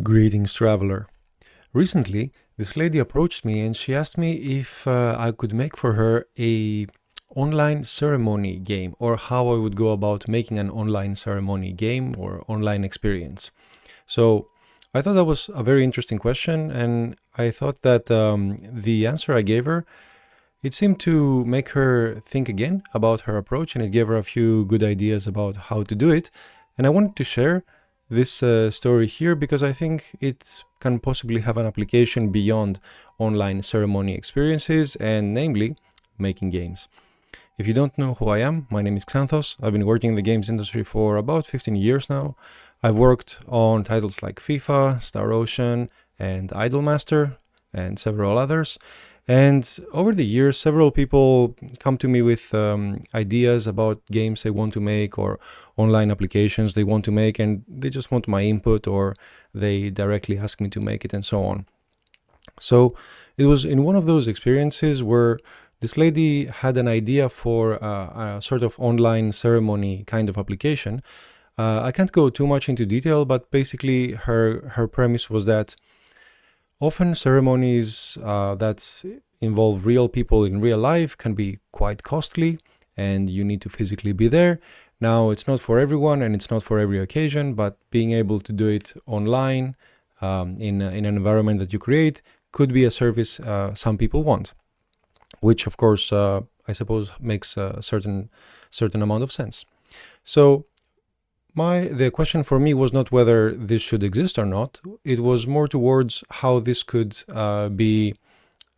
Greetings, traveler. Recently, this lady approached me and she asked me if I could make for her a online ceremony game, or how I would go about making an online ceremony game or online experience. So I thought that was a very interesting question, and I thought that the answer I gave her, it seemed to make her think again about her approach, and it gave her a few good ideas about how to do it. And I wanted to share this story here because I think it can possibly have an application beyond online ceremony experiences, and namely making games. If you don't know who I am, my name is Xanthos. I've been working in the games industry for about 15 years now. I've worked on titles like FIFA, Star Ocean, and Idolmaster, and several others. And over the years, several people come to me with ideas about games they want to make or online applications they want to make, and they just want my input, or they directly ask me to make it, and so on. So it was in one of those experiences where this lady had an idea for a sort of online ceremony kind of application. I can't go too much into detail, but basically her premise was that often ceremonies that involve real people in real life can be quite costly, and you need to physically be there. Now, it's not for everyone and it's not for every occasion, but being able to do it online in an environment that you create could be a service some people want, which of course I suppose makes a certain amount of sense. So the question for me was not whether this should exist or not. It was more towards how this could be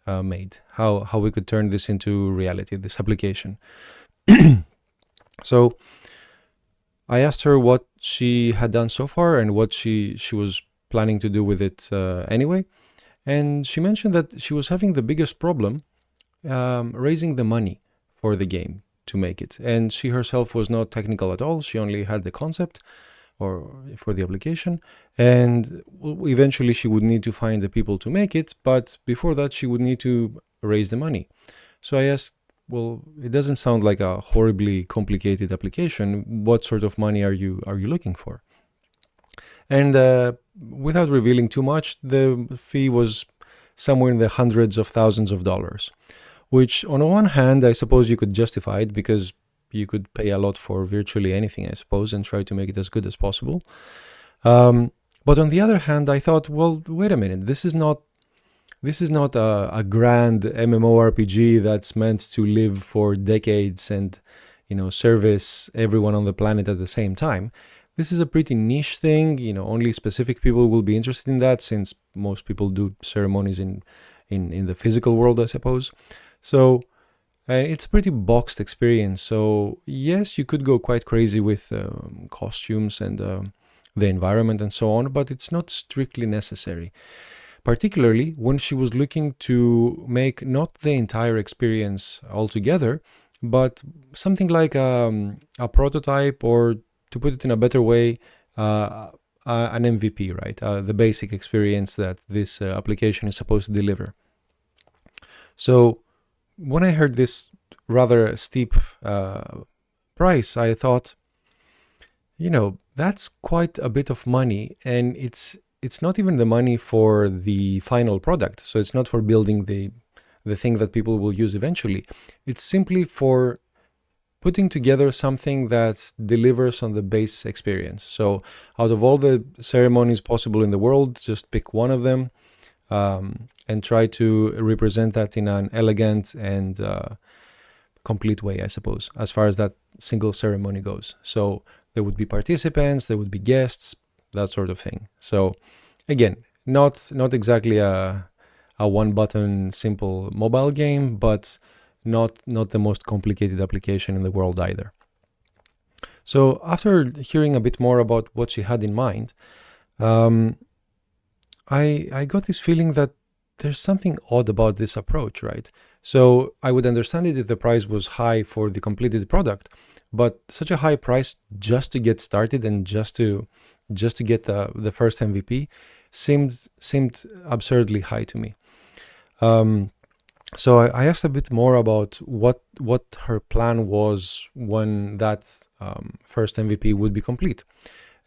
made, how we could turn this into reality, this application. So I asked her what she had done so far and what she was planning to do with it anyway. And she mentioned that she was having the biggest problem raising the money for the game to make it. And she herself was not technical at all. She only had the concept or for the application. And eventually she would need to find the people to make it. But before that, she would need to raise the money. So I asked, well, it doesn't sound like a horribly complicated application. What sort of money are you looking for? And without revealing too much, the fee was somewhere in the hundreds of thousands of dollars, which on one hand, I suppose you could justify it because you could pay a lot for virtually anything, I suppose, and try to make it as good as possible. But on the other hand, I thought, well, wait a minute, this is not a grand MMORPG that's meant to live for decades and, service everyone on the planet at the same time. This is a pretty niche thing. Only specific people will be interested in that, since most people do ceremonies in the physical world, I suppose. So it's a pretty boxed experience. So yes, you could go quite crazy with costumes and the environment and so on, but it's not strictly necessary. Particularly when she was looking to make not the entire experience altogether, but something like a prototype, or to put it in a better way, an MVP, right? The basic experience that this application is supposed to deliver. So when I heard this rather steep price, I thought, that's quite a bit of money, and it's not even the money for the final product. So it's not for building the thing that people will use eventually. It's simply for putting together something that delivers on the base experience. So out of all the ceremonies possible in the world, just pick one of them and try to represent that in an elegant and complete way, I suppose, as far as that single ceremony goes. So there would be participants, there would be guests, that sort of thing. So again, not exactly a one-button simple mobile game, but not the most complicated application in the world either. So after hearing a bit more about what she had in mind, I got this feeling that there's something odd about this approach, right? So I would understand it if the price was high for the completed product, but such a high price just to get started and just to get the first MVP seemed absurdly high to me. So I asked a bit more about what her plan was when that first MVP would be complete.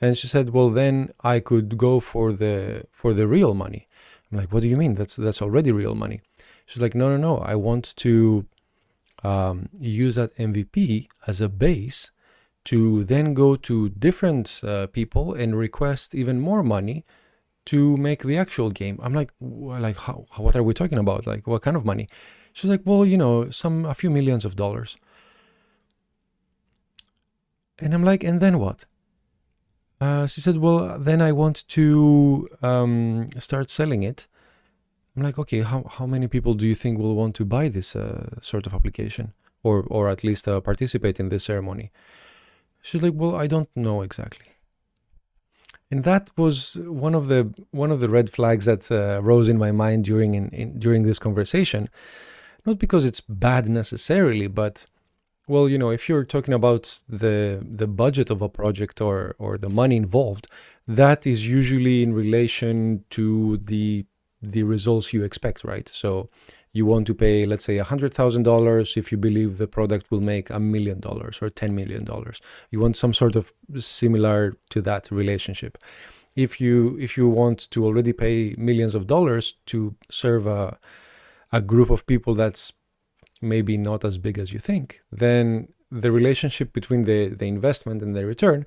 And she said, well, then I could go for the real money. I'm like, what do you mean? That's already real money. She's like, no. I want to use that MVP as a base to then go to different people and request even more money to make the actual game. I'm like, what are we talking about? Like, what kind of money? She's like, well, a few millions of dollars. And I'm like, and then what? She said, well, then I want to start selling it. I'm like, okay, how many people do you think will want to buy this sort of application, or at least participate in this ceremony? She's like, well, I don't know exactly. And that was one of the red flags that rose in my mind during this conversation. Not because it's bad necessarily, but well, if you're talking about the budget of a project or the money involved, that is usually in relation to the results you expect, right? So you want to pay, let's say, $100,000 if you believe the product will make $1 million or $10 million. You want some sort of similar to that relationship. If you want to already pay millions of dollars to serve a group of people that's maybe not as big as you think, then the relationship between the investment and the return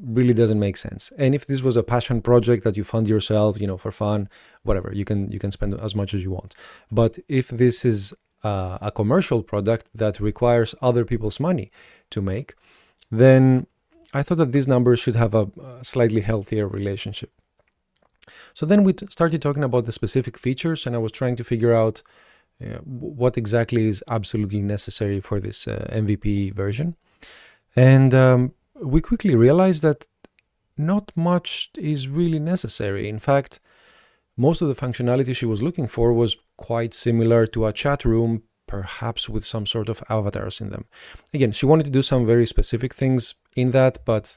really doesn't make sense. And if this was a passion project that you fund yourself, for fun, whatever, you can spend as much as you want. But if this is a commercial product that requires other people's money to make, then I thought that these numbers should have a slightly healthier relationship. So then we started talking about the specific features, and I was trying to figure out what exactly is absolutely necessary for this MVP version. And we quickly realized that not much is really necessary. In fact, most of the functionality she was looking for was quite similar to a chat room, perhaps with some sort of avatars in them. Again, she wanted to do some very specific things in that, but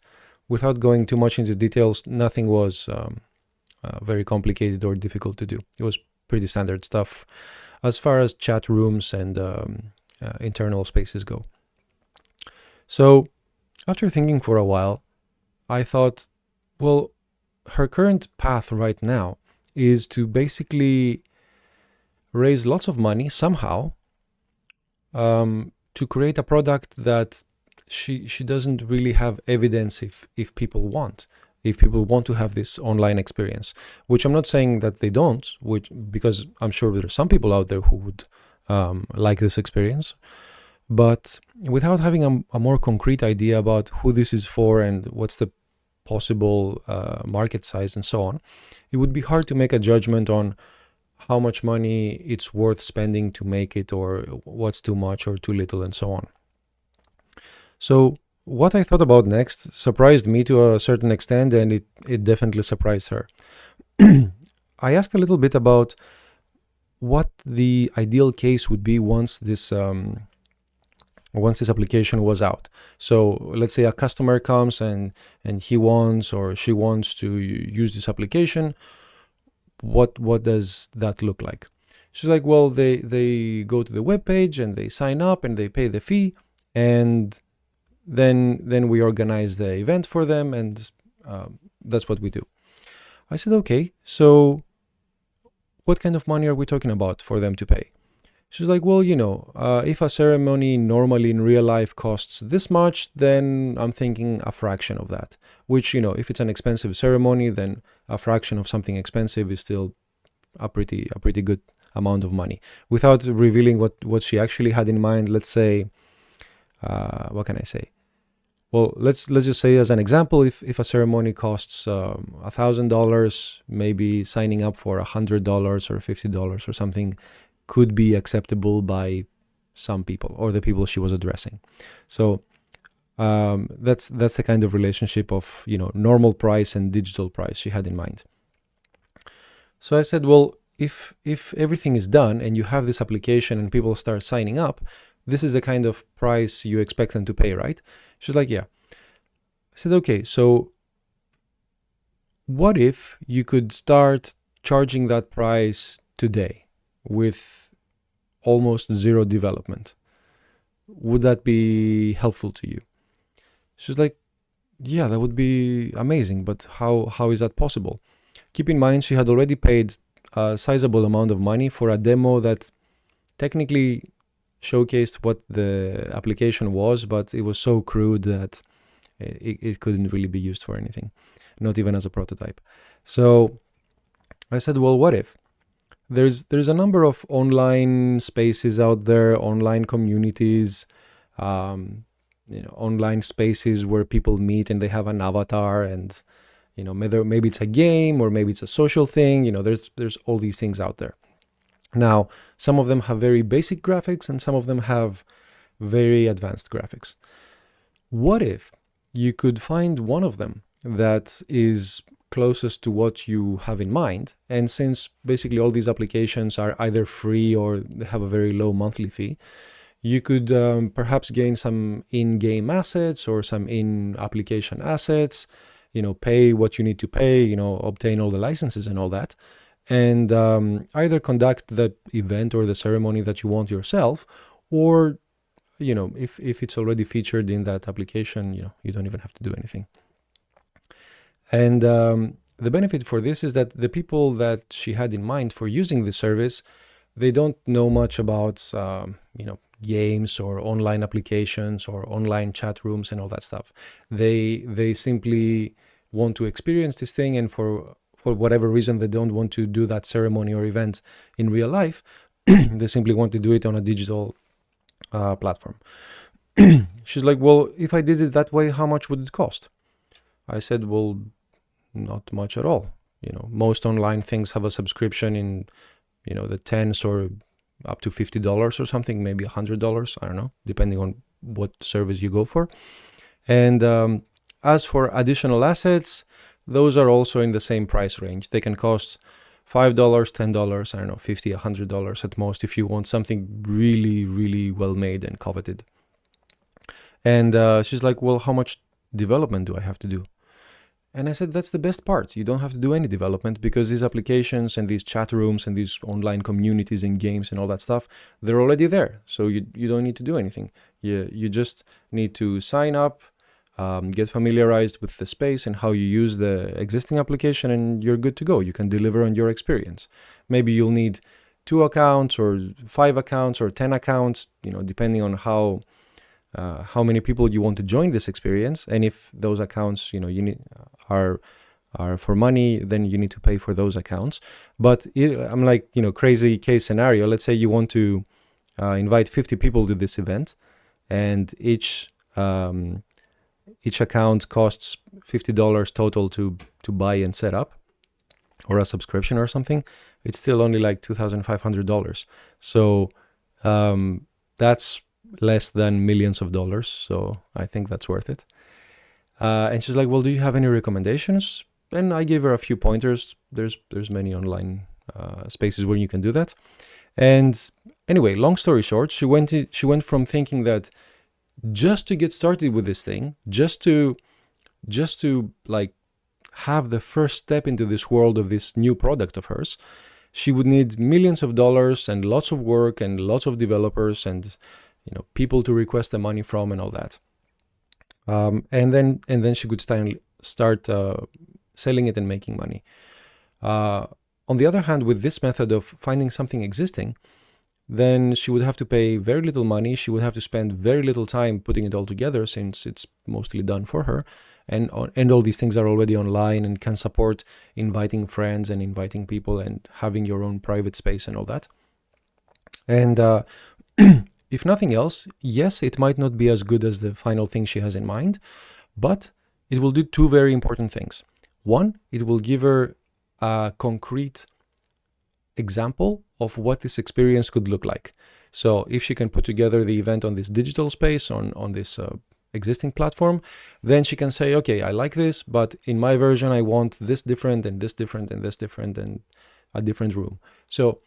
without going too much into details, nothing was very complicated or difficult to do. It was pretty standard stuff as far as chat rooms and internal spaces go. So after thinking for a while, I thought, well, her current path right now is to basically raise lots of money somehow to create a product that she doesn't really have evidence if people want. If people want to have this online experience, which I'm not saying that they don't, because I'm sure there are some people out there who would like this experience, but without having a more concrete idea about who this is for and what's the possible market size and so on, it would be hard to make a judgment on how much money it's worth spending to make it, or what's too much or too little and so on. So what I thought about next surprised me to a certain extent, and it definitely surprised her. I asked a little bit about what the ideal case would be once this application was out. So let's say a customer comes and he wants or she wants to use this application. What does that look like? She's like, well, they go to the web page and they sign up and they pay the fee, and then we organize the event for them, and that's what we do. I said, okay, so what kind of money are we talking about for them to pay? She's like, well, if a ceremony normally in real life costs this much, then I'm thinking a fraction of that, which, if it's an expensive ceremony, then a fraction of something expensive is still a pretty good amount of money. Without revealing what she actually had in mind, let's say, what can I say? Well, let's just say as an example, if a ceremony costs $1,000, maybe signing up for $100 or $50 or something could be acceptable by some people, or the people she was addressing. So that's the kind of relationship of normal price and digital price she had in mind. So I said, well, if everything is done and you have this application and people start signing up, this is the kind of price you expect them to pay, right? She's like, yeah. I said, okay, so what if you could start charging that price today with almost zero development? Would that be helpful to you? She's like, yeah, that would be amazing, but how is that possible? Keep in mind, she had already paid a sizable amount of money for a demo that technically showcased what the application was, but it was so crude that it couldn't really be used for anything, not even as a prototype. So I said, well, what if? There's a number of online spaces out there, online communities, online spaces where people meet and they have an avatar, and maybe it's a game or maybe it's a social thing. There's all these things out there. Now, some of them have very basic graphics and some of them have very advanced graphics. What if you could find one of them that is closest to what you have in mind? And since basically all these applications are either free or they have a very low monthly fee, you could perhaps gain some in-game assets or some in-application assets, pay what you need to pay, obtain all the licenses and all that, and either conduct the event or the ceremony that you want yourself, or if it's already featured in that application, you don't even have to do anything. And the benefit for this is that the people that she had in mind for using this service, they don't know much about games or online applications or online chat rooms and all that stuff. They simply want to experience this thing, and for whatever reason they don't want to do that ceremony or event in real life. They simply want to do it on a digital platform. She's like, well, if I did it that way, how much would it cost? I said, well, not much at all. Most online things have a subscription in the tens or up to $50 or something, maybe $100, I don't know, depending on what service you go for. And as for additional assets, those are also in the same price range. They can cost $5, $10, I don't know, $50, $100 at most if you want something really, really well made and coveted. And she's like, well, how much development do I have to do? And I said, that's the best part. You don't have to do any development, because these applications and these chat rooms and these online communities and games and all that stuff, they're already there. So you don't need to do anything. You just need to sign up, get familiarized with the space and how you use the existing application, and you're good to go. You can deliver on your experience. Maybe you'll need 2 accounts or 5 accounts or 10 accounts, depending on how many people you want to join this experience. And if those accounts, you need are for money, then you need to pay for those accounts. But I'm like, crazy case scenario. Let's say you want to invite 50 people to this event, and each account costs $50 total to buy and set up, or a subscription or something. It's still only like $2,500. So that's less than millions of dollars. So I think that's worth it. And she's like, well, do you have any recommendations? And I gave her a few pointers. There's many online spaces where you can do that. And anyway, long story short, she went from thinking that just to get started with this thing, just to like have the first step into this world of this new product of hers, she would need millions of dollars and lots of work and lots of developers and people to request the money from and all that. And then she could start selling it and making money. On the other hand, with this method of finding something existing, then she would have to pay very little money. She would have to spend very little time putting it all together, since it's mostly done for her. And all these things are already online and can support inviting friends and inviting people and having your own private space and all that. And if nothing else, yes, it might not be as good as the final thing she has in mind, but it will do 2 very important things. One, it will give her a concrete example of what this experience could look like. So if she can put together the event on this digital space, on this existing platform, then she can say, okay, I like this, but in my version, I want this different and this different and this different and a different room. So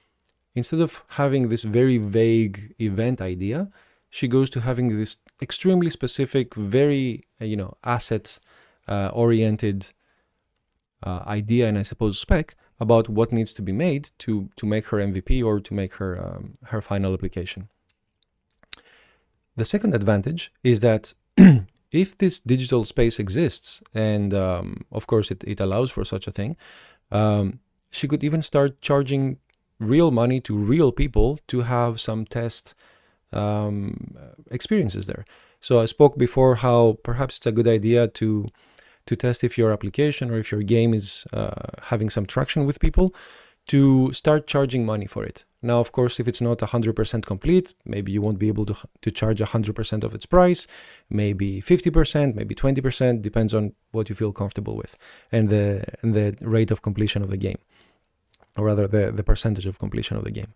instead of having this very vague event idea, she goes to having this extremely specific, very, asset oriented idea, and I suppose spec about what needs to be made to make her MVP or to make her her final application. The second advantage is that if this digital space exists, and of course it allows for such a thing, she could even start charging real money to real people to have some test experiences there. So I spoke before how perhaps it's a good idea to test if your application or if your game is having some traction with people, to start charging money for it. Now, of course, if it's not 100% complete, maybe you won't be able to charge 100% of its price, maybe 50%, maybe 20%, depends on what you feel comfortable with, and the rate of completion of the game, or rather the percentage of completion of the game.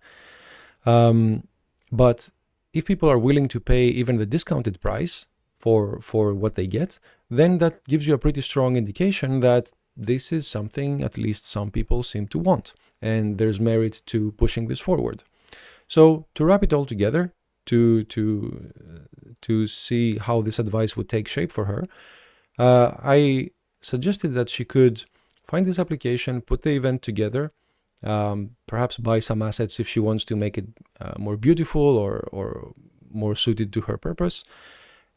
But if people are willing to pay even the discounted price for what they get, then that gives you a pretty strong indication that this is something at least some people seem to want, and there's merit to pushing this forward. So to wrap it all together, to see how this advice would take shape for her, I suggested that she could find this application, put the event together, perhaps buy some assets if she wants to make it more beautiful or more suited to her purpose,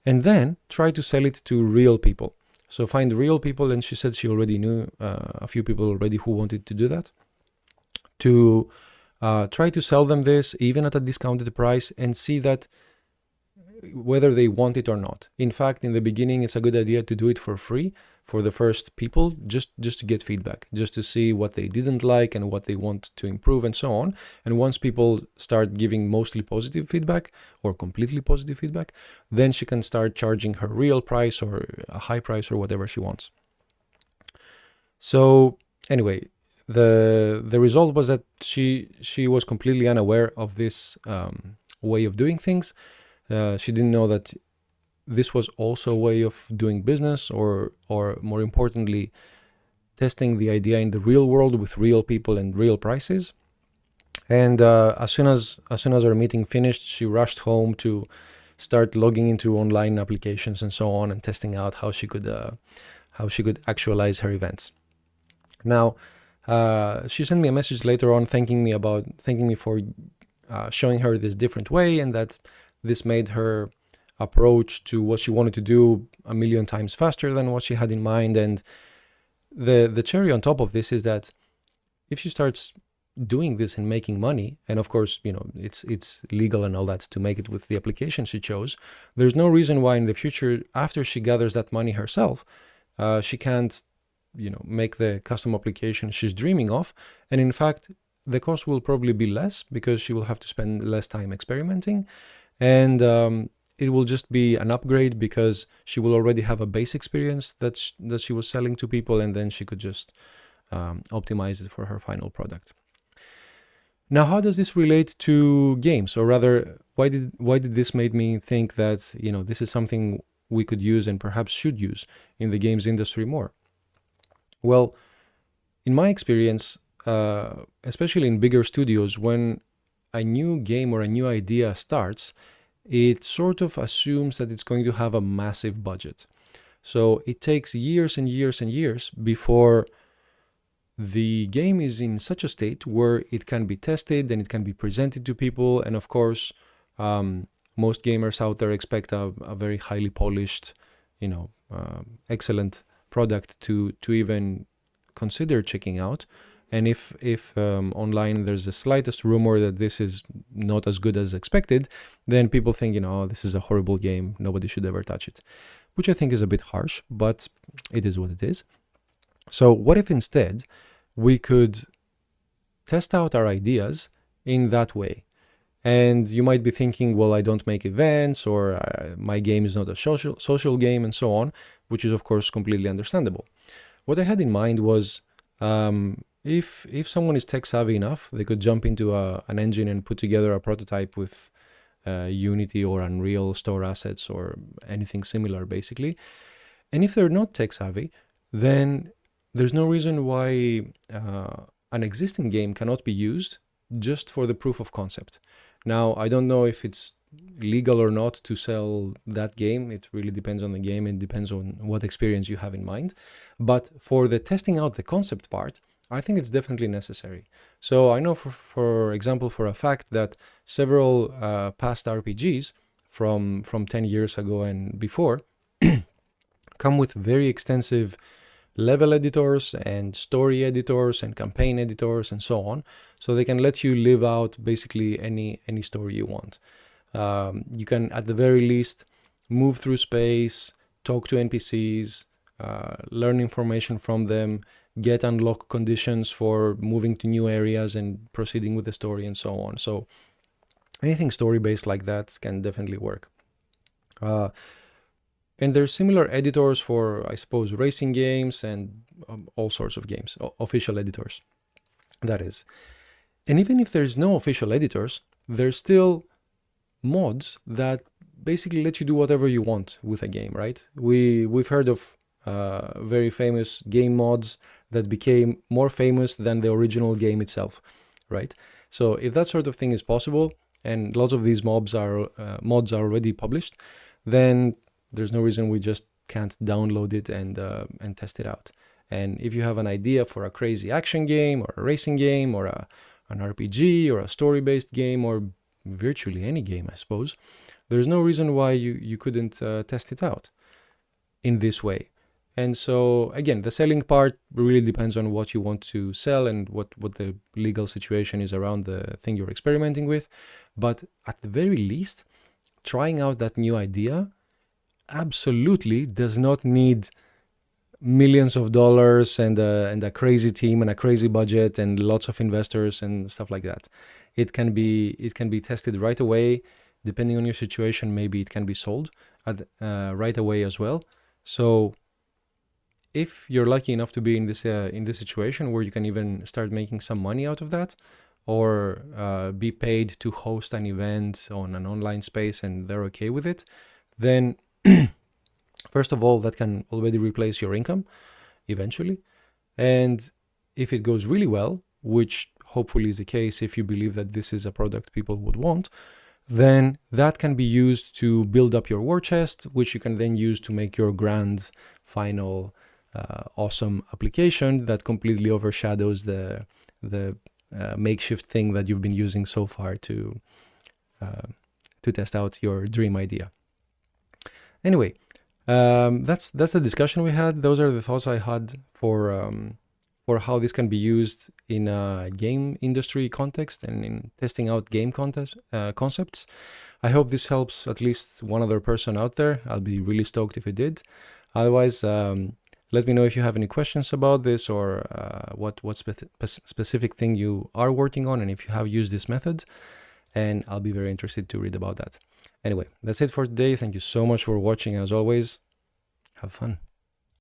and then try to sell it to real people. So find real people, and she said she already knew a few people already who wanted to do that, to try to sell them this even at a discounted price and see that whether they want it or not. In fact, in the beginning, it's a good idea to do it for free for the first people, just to get feedback, just to see what they didn't like and what they want to improve and so on. And once people start giving mostly positive feedback or completely positive feedback, then she can start charging her real price or a high price or whatever she wants. So anyway, the result was that she was completely unaware of this way of doing things. She didn't know that this was also a way of doing business, or more importantly, testing the idea in the real world with real people and real prices. And as soon as our meeting finished, she rushed home to start logging into online applications and so on, and testing out how she could actualize her events. Now, she sent me a message later on thanking me for showing her this different way, and that this made her approach to what she wanted to do a million times faster than what she had in mind. And the cherry on top of this is that if she starts doing this and making money, and of course, it's legal and all that to make it with the application she chose, there's no reason why in the future, after she gathers that money herself, she can't make the custom application she's dreaming of. And in fact, the cost will probably be less because she will have to spend less time experimenting, and it will just be an upgrade because she will already have a base experience that she was selling to people, and then she could just optimize it for her final product. Now, how does this relate to games? Or rather, why did this make me think that this is something we could use and perhaps should use in the games industry more? Well, in my experience, especially in bigger studios, when a new game or a new idea starts, it sort of assumes that it's going to have a massive budget. So it takes years and years and years before the game is in such a state where it can be tested and it can be presented to people. And of course, most gamers out there expect a very highly polished, excellent product to even consider checking out. And if online there's the slightest rumor that this is not as good as expected, then people think, oh, this is a horrible game, nobody should ever touch it, which I think is a bit harsh, but it is what it is. So what if instead we could test out our ideas in that way? And you might be thinking, well, I don't make events, or my game is not a social game, and so on, which is of course completely understandable. What I had in mind was, if someone is tech savvy enough, they could jump into an engine and put together a prototype with Unity or Unreal store assets or anything similar, basically. And if they're not tech savvy, then there's no reason why an existing game cannot be used just for the proof of concept. Now, I don't know if it's legal or not to sell that game. It really depends on the game. It depends on what experience you have in mind. But for the testing out the concept part, I think it's definitely necessary. So I know, for example, for a fact that several past RPGs from 10 years ago and before come with very extensive level editors and story editors and campaign editors and so on, so they can let you live out basically any story you want. You can, at the very least, move through space, talk to NPCs, learn information from them, get unlock conditions for moving to new areas and proceeding with the story and so on. So anything story-based like that can definitely work. And there's similar editors for, I suppose, racing games and all sorts of games, official editors, that is. And even if there's no official editors, there's still mods that basically let you do whatever you want with a game, right? We've heard of very famous game mods that became more famous than the original game itself, right? So if that sort of thing is possible, and lots of these mods are already published, then there's no reason we just can't download it and test it out. And if you have an idea for a crazy action game or a racing game or an RPG or a story-based game or virtually any game, I suppose, there's no reason why you couldn't test it out in this way. And so, again, the selling part really depends on what you want to sell and what the legal situation is around the thing you're experimenting with. But at the very least, trying out that new idea absolutely does not need millions of dollars and a crazy team and a crazy budget and lots of investors and stuff like that. It can be tested right away. Depending on your situation, maybe it can be sold right away as well. So if you're lucky enough to be in this situation where you can even start making some money out of that, or be paid to host an event on an online space and they're okay with it, then first of all, that can already replace your income eventually. And if it goes really well, which hopefully is the case if you believe that this is a product people would want, then that can be used to build up your war chest, which you can then use to make your grand final awesome application that completely overshadows the makeshift thing that you've been using so far to test out your dream idea. Anyway, that's the discussion we had. Those are the thoughts I had for how this can be used in a game industry context and in testing out game concepts. I hope this helps at least one other person out there. I'll be really stoked if it did. Otherwise, let me know if you have any questions about this or what specific thing you are working on and if you have used this method. And I'll be very interested to read about that. Anyway, that's it for today. Thank you so much for watching. As always, have fun.